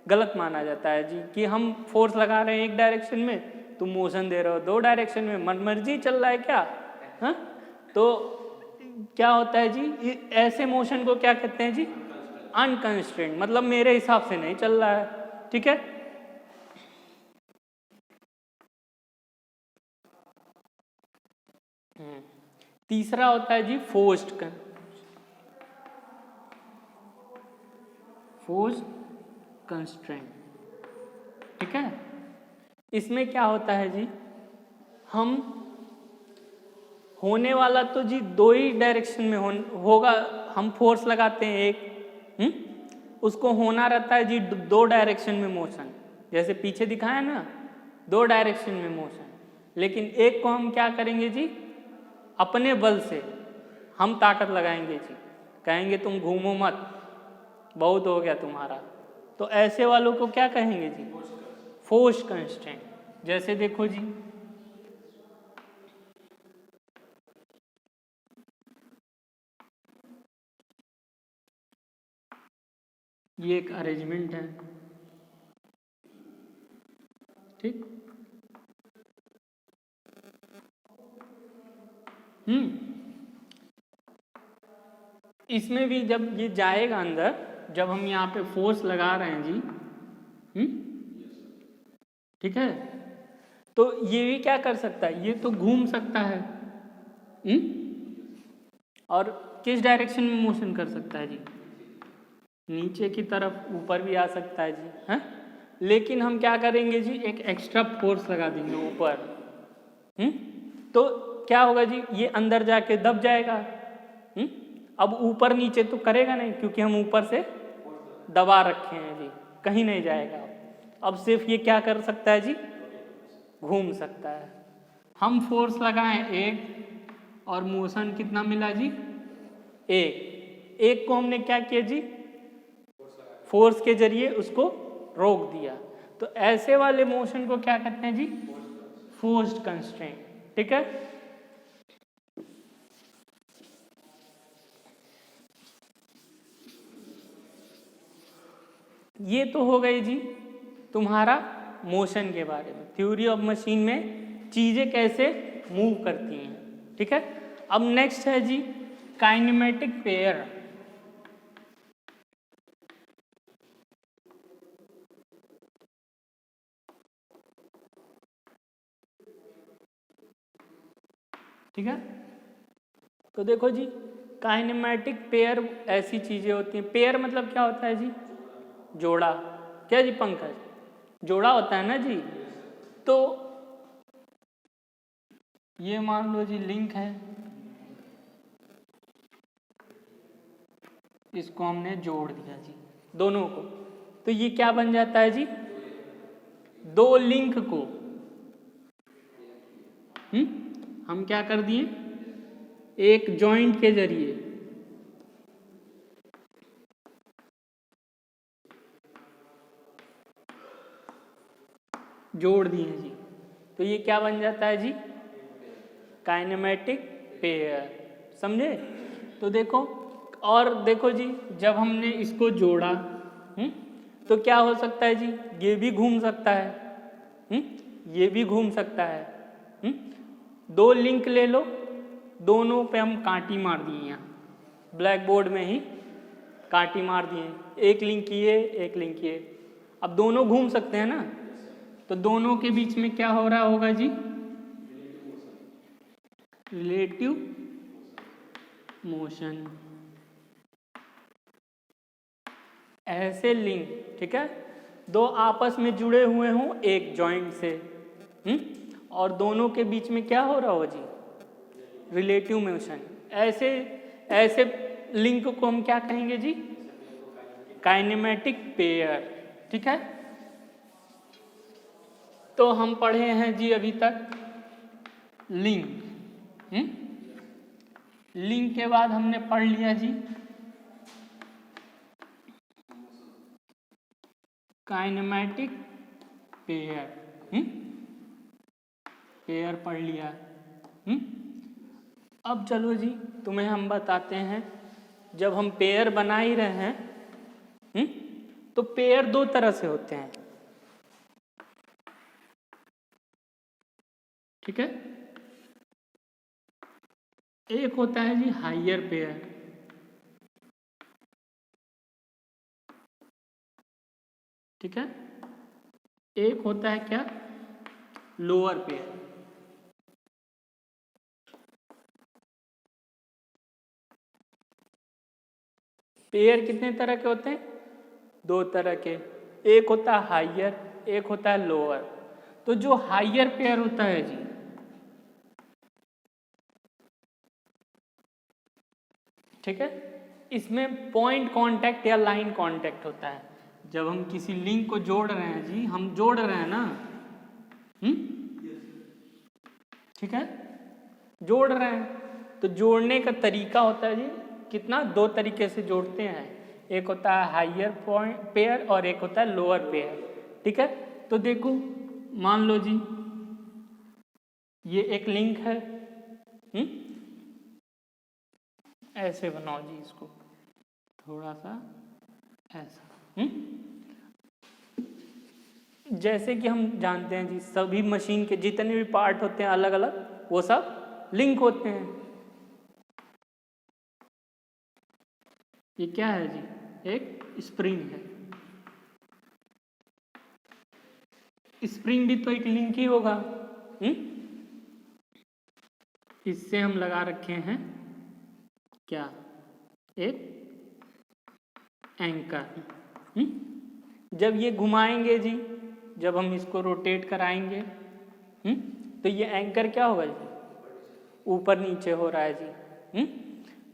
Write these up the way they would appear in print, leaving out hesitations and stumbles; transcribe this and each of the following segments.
गलत माना जाता है जी कि हम फोर्स लगा रहे हैं एक डायरेक्शन में, तुम मोशन दे रहे हो दो डायरेक्शन में, मनमर्जी चल रहा है क्या? हाँ, तो क्या होता है जी, ऐसे मोशन को क्या कहते हैं जी? अनकंस्ट्रेंट, मतलब मेरे हिसाब से नहीं चल रहा है। ठीक है, तीसरा होता है जी फोर्स्ड कंस्ट्रेंट। ठीक है, इसमें क्या होता है जी, हम होने वाला तो जी दो ही डायरेक्शन में होगा, हम फोर्स लगाते हैं एक, उसको होना रहता है जी दो डायरेक्शन में मोशन, जैसे पीछे दिखाया ना, दो डायरेक्शन में मोशन। लेकिन एक को हम क्या करेंगे जी, अपने बल से हम ताकत लगाएंगे जी, कहेंगे तुम घूमो मत, बहुत हो गया तुम्हारा, तो ऐसे वालों को क्या कहेंगे जी? Force constraint. जैसे देखो जी, ये एक अरेंजमेंट है, ठीक, इसमें भी जब ये जाएगा अंदर, जब हम यहाँ पे फोर्स लगा रहे हैं जी, ठीक है, तो ये भी क्या कर सकता है, ये तो घूम सकता है, और किस डायरेक्शन में मोशन कर सकता है जी? नीचे की तरफ, ऊपर भी आ सकता है जी, है? लेकिन हम क्या करेंगे जी, एक एक्स्ट्रा फोर्स लगा देंगे ऊपर, तो क्या होगा जी, ये अंदर जाके दब जाएगा, अब ऊपर नीचे तो करेगा नहीं, क्योंकि हम ऊपर से दबा रखे हैं जी, कहीं नहीं जाएगा। अब सिर्फ ये क्या कर सकता है जी, घूम सकता है। हम फोर्स लगाएं एक, और मोशन कितना मिला जी? एक को हमने क्या किया जी, फोर्स के जरिए उसको रोक दिया, तो ऐसे वाले मोशन को क्या कहते हैं जी? Forced constraint. ठीक है, ये तो हो गई जी तुम्हारा मोशन के बारे में, थ्योरी ऑफ मशीन में चीजें कैसे मूव करती हैं। ठीक है, अब नेक्स्ट है जी काइनेमेटिक पेयर। ठीक है, तो देखो जी, काइनेमेटिक पेयर ऐसी चीजें होती हैं, पेयर मतलब क्या होता है जी? जोड़ा। क्या जी पंकज, जोड़ा होता है ना जी, तो ये मान लो जी लिंक है, इसको हमने जोड़ दिया जी दोनों को, तो ये क्या बन जाता है जी? दो लिंक को हम क्या कर दिए, एक जॉइंट के जरिए जोड़ दिए जी, तो ये क्या बन जाता है जी? Kinematic pair. समझे? तो देखो, और देखो जी, जब हमने इसको जोड़ा, तो क्या हो सकता है जी? ये भी घूम सकता है, ये भी घूम सकता है, दो लिंक ले लो, दोनों पे हम कांटी मार दिए, यहाँ ब्लैक बोर्ड में ही कांटी मार दिए, एक लिंक किए एक लिंक किए, अब दोनों घूम सकते हैं ना, तो दोनों के बीच में क्या हो रहा होगा जी? Relative motion. ऐसे लिंक, ठीक है, दो आपस में जुड़े हुए हों एक जॉइंट से, और दोनों के बीच में क्या हो रहा हो जी? Relative motion. ऐसे ऐसे लिंक को हम क्या कहेंगे जी? Kinematic pair. ठीक है, तो हम पढ़े हैं जी अभी तक लिंक, लिंक के बाद हमने पढ़ लिया जी काइनेमेटिक पेयर, पेयर पढ़ लिया। अब चलो जी, तुम्हें हम बताते हैं, जब हम पेयर बना ही रहे हैं, तो पेयर दो तरह से होते हैं, ठीक है। एक होता है जी हायर पेयर, ठीक है। एक होता है क्या, लोअर पेयर, पेयर कितने तरह के होते हैं, दो तरह के, एक होता है हायर, एक होता है लोअर। तो जो हायर पेयर होता है जी, ठीक है, इसमें पॉइंट कांटेक्ट या लाइन कांटेक्ट होता है। जब हम किसी लिंक को जोड़ रहे हैं जी, हम जोड़ रहे हैं ना, ठीक है, जोड़ रहे हैं, तो जोड़ने का तरीका होता है जी कितना, दो तरीके से जोड़ते हैं, एक होता है हायर पॉइंट पेयर और एक होता है लोअर पेयर, ठीक है। तो देखो मान लो जी ये एक लिंक है, ऐसे बनाओ जी इसको थोड़ा सा ऐसा, जैसे कि हम जानते हैं जी सभी मशीन के जितने भी पार्ट होते हैं अलग अलग, वो सब लिंक होते हैं। ये क्या है जी, एक स्प्रिंग है, स्प्रिंग भी तो एक लिंक ही होगा, इससे हम लगा रखे हैं क्या, एक एंकर। जब ये घुमाएंगे जी, जब हम इसको रोटेट कराएंगे, तो ये एंकर क्या होगा जी, ऊपर नीचे हो रहा है जी,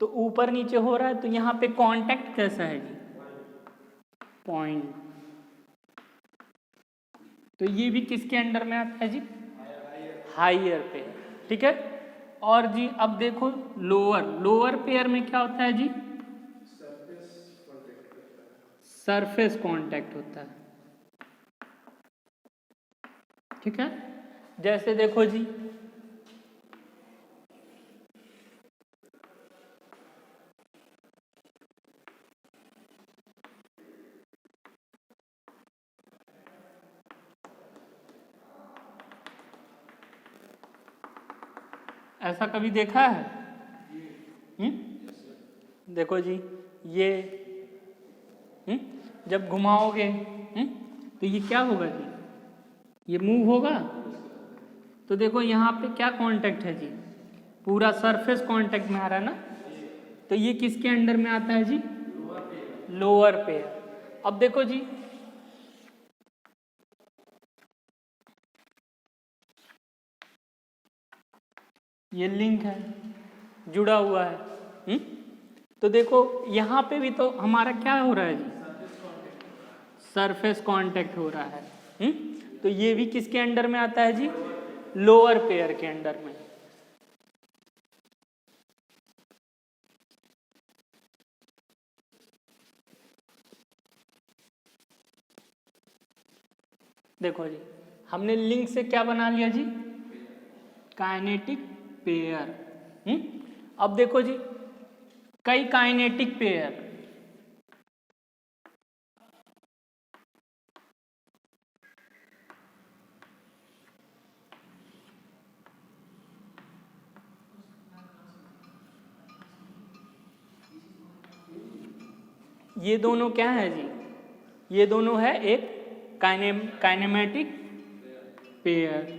तो ऊपर नीचे हो रहा है, तो यहाँ पे कांटेक्ट कैसा है जी, पॉइंट। तो ये भी किसके अंडर में आता है जी, हायर पे, ठीक है। और जी अब देखो लोअर, लोअर पेयर में क्या होता है जी, सरफेस कांटेक्ट होता है, ठीक है। जैसे देखो जी ऐसा कभी देखा है, देखो जी ये जब घुमाओगे, तो ये क्या होगा जी, ये मूव होगा। तो देखो यहाँ पे क्या कांटेक्ट है जी, पूरा सरफेस कांटेक्ट में आ रहा है ना, तो ये किसके अंडर में आता है जी, लोअर पेयर। अब देखो जी ये लिंक है, जुड़ा हुआ है, तो देखो यहाँ पे भी तो हमारा क्या हो रहा है जी, सरफेस कांटेक्ट हो रहा है, तो ये भी किसके अंडर में आता है जी, लोअर पेयर के अंडर में। देखो जी हमने लिंक से क्या बना लिया जी, काइनेटिक पेयर। अब देखो जी कई काइनेटिक पेयर, ये दोनों क्या है जी, ये दोनों है एक काइनेमेटिक पेयर।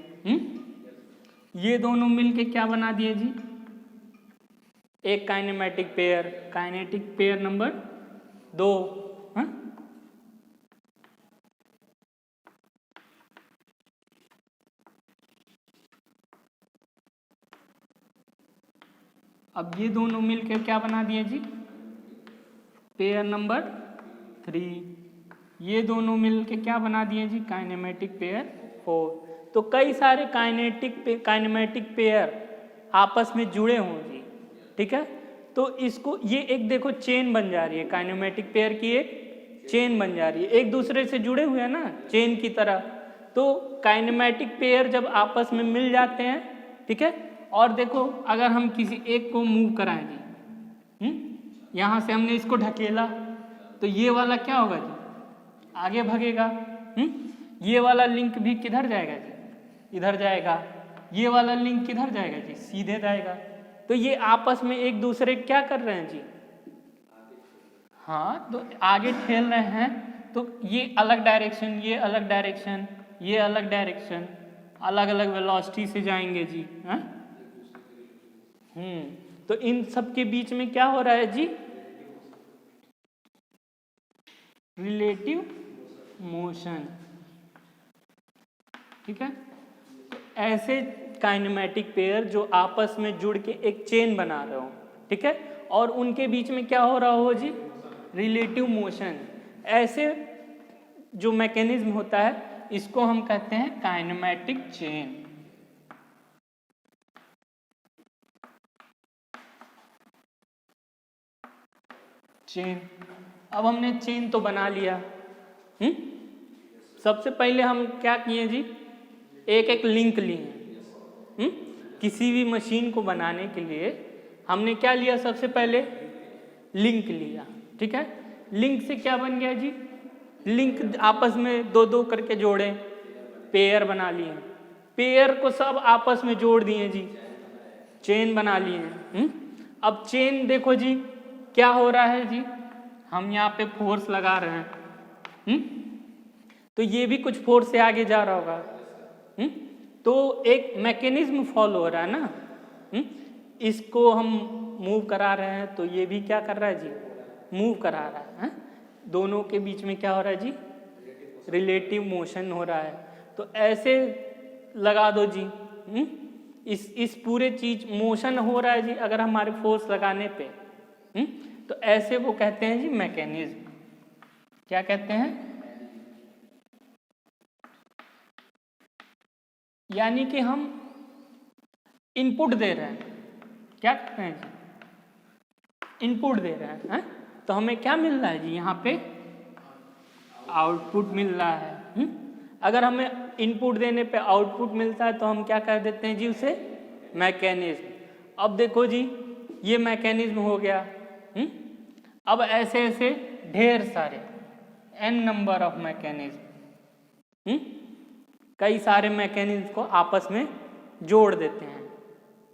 ये दोनों मिलके क्या बना दिए जी, एक kinematic pair, kinetic pair number 2। अब ये दोनों मिलकर क्या बना दिए जी, पेयर नंबर 3। ये दोनों मिलकर क्या बना दिए जी, काइनेमेटिक पेयर 4। तो कई सारे काइनेमेटिक पेयर आपस में जुड़े हों जी, ठीक है। तो इसको ये एक देखो चेन बन जा रही है, काइनेमेटिक पेयर की एक चेन बन जा रही है, एक दूसरे से जुड़े हुए हैं ना चेन की तरह। तो काइनेमेटिक पेयर जब आपस में मिल जाते हैं, ठीक है, और देखो अगर हम किसी एक को मूव कराएं जी, यहाँ से हमने इसको ढकेला, तो ये वाला क्या होगा जी, आगे भागेगा। ये वाला लिंक भी किधर जाएगा जी, इधर जाएगा। ये वाला लिंक किधर जाएगा जी, सीधे जाएगा। तो ये आपस में एक दूसरे क्या कर रहे हैं जी, हाँ तो आगे ठेल रहे हैं। तो ये अलग डायरेक्शन, ये अलग डायरेक्शन, ये अलग डायरेक्शन, अलग अलग वेलोसिटी से जाएंगे जी। हाँ तो इन सब के बीच में क्या हो रहा है जी, रिलेटिव मोशन। ठीक है, ऐसे काइनेमेटिक पेयर जो आपस में जुड़ के एक चेन बना रहे हो, ठीक है, और उनके बीच में क्या हो रहा हो जी, रिलेटिव मोशन। ऐसे जो मैकेनिज्म होता है इसको हम कहते हैं काइनेमेटिक चेन। चेन, अब हमने चेन तो बना लिया। सबसे पहले हम क्या किए जी, एक एक लिंक लिए। किसी भी मशीन को बनाने के लिए हमने क्या लिया, सबसे पहले लिंक लिया। ठीक है, लिंक से क्या बन गया जी, लिंक आपस में दो दो करके जोड़े, पेयर बना लिए। पेयर को सब आपस में जोड़ दिए जी, चेन बना लिए। अब चेन देखो जी क्या हो रहा है जी, हम यहाँ पे फोर्स लगा रहे हैं। तो ये भी कुछ फोर्स से आगे जा रहा होगा। तो एक मैकेनिज्म फॉलो हो रहा है ना। इसको हम मूव करा रहे हैं तो ये भी क्या कर रहा है जी, मूव करा रहा है। दोनों के बीच में क्या हो रहा है जी, रिलेटिव मोशन हो रहा है। तो ऐसे लगा दो जी। इस पूरे चीज मोशन हो रहा है जी अगर हमारे फोर्स लगाने पे। तो ऐसे वो कहते हैं जी मैकेनिज्म। क्या कहते हैं, यानी कि हम इनपुट दे रहे हैं। क्या कहते हैं जी, इनपुट दे रहे हैं। तो हमें क्या मिल रहा है जी, यहाँ पे आउटपुट मिल रहा है। अगर हमें इनपुट देने पे आउटपुट मिलता है तो हम क्या कर देते हैं जी, उसे मैकेनिज्म। अब देखो जी ये मैकेनिज्म हो गया। अब ऐसे ऐसे ढेर सारे n नंबर ऑफ मैकेनिज्म, कई सारे मैकेनिज्म को आपस में जोड़ देते हैं।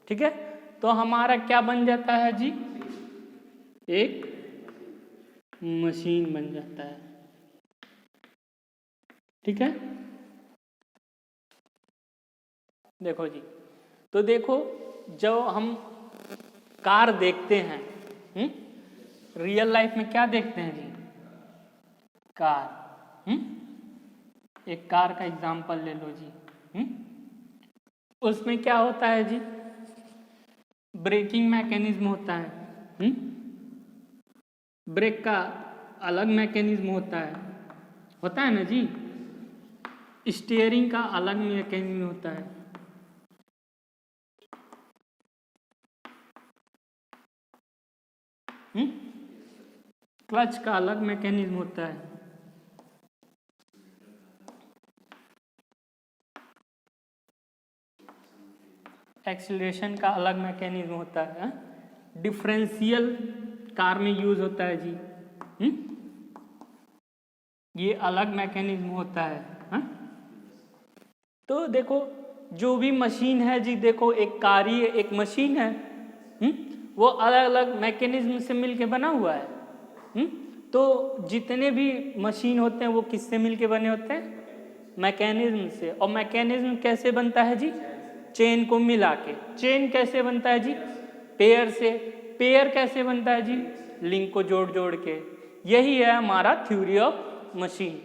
ठीक है, तो हमारा क्या बन जाता है जी, एक मशीन बन जाता है। ठीक है, देखो जी, तो देखो जब हम कार देखते हैं, रियल लाइफ में क्या देखते हैं जी, कार। एक कार का एग्जांपल ले लो जी। उसमें क्या होता है जी, ब्रेकिंग मैकेनिज्म होता है। ब्रेक का अलग मैकेनिज्म होता है ना जी। स्टीयरिंग का अलग मैकेनिज्म होता है। क्लच का अलग मैकेनिज्म होता है। एक्सीलरेशन का अलग मैकेनिज्म होता है। डिफरेंशियल कार में यूज होता है जी। ये अलग मैकेनिज्म होता है। तो देखो जो भी मशीन है जी, देखो एक कार ही एक मशीन है। वो अलग अलग मैकेनिज्म से मिलके बना हुआ है। तो जितने भी मशीन होते हैं वो किससे मिलके बने होते हैं, मैकेनिज्म से। और मैकेनिज्म कैसे बनता है जी, चेन को मिला के। चेन कैसे बनता है जी, पेयर से। पेयर कैसे बनता है जी, लिंक को जोड़ जोड़ के। यही है हमारा थ्योरी ऑफ मशीन।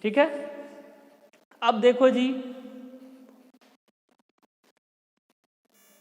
ठीक है, अब देखो जी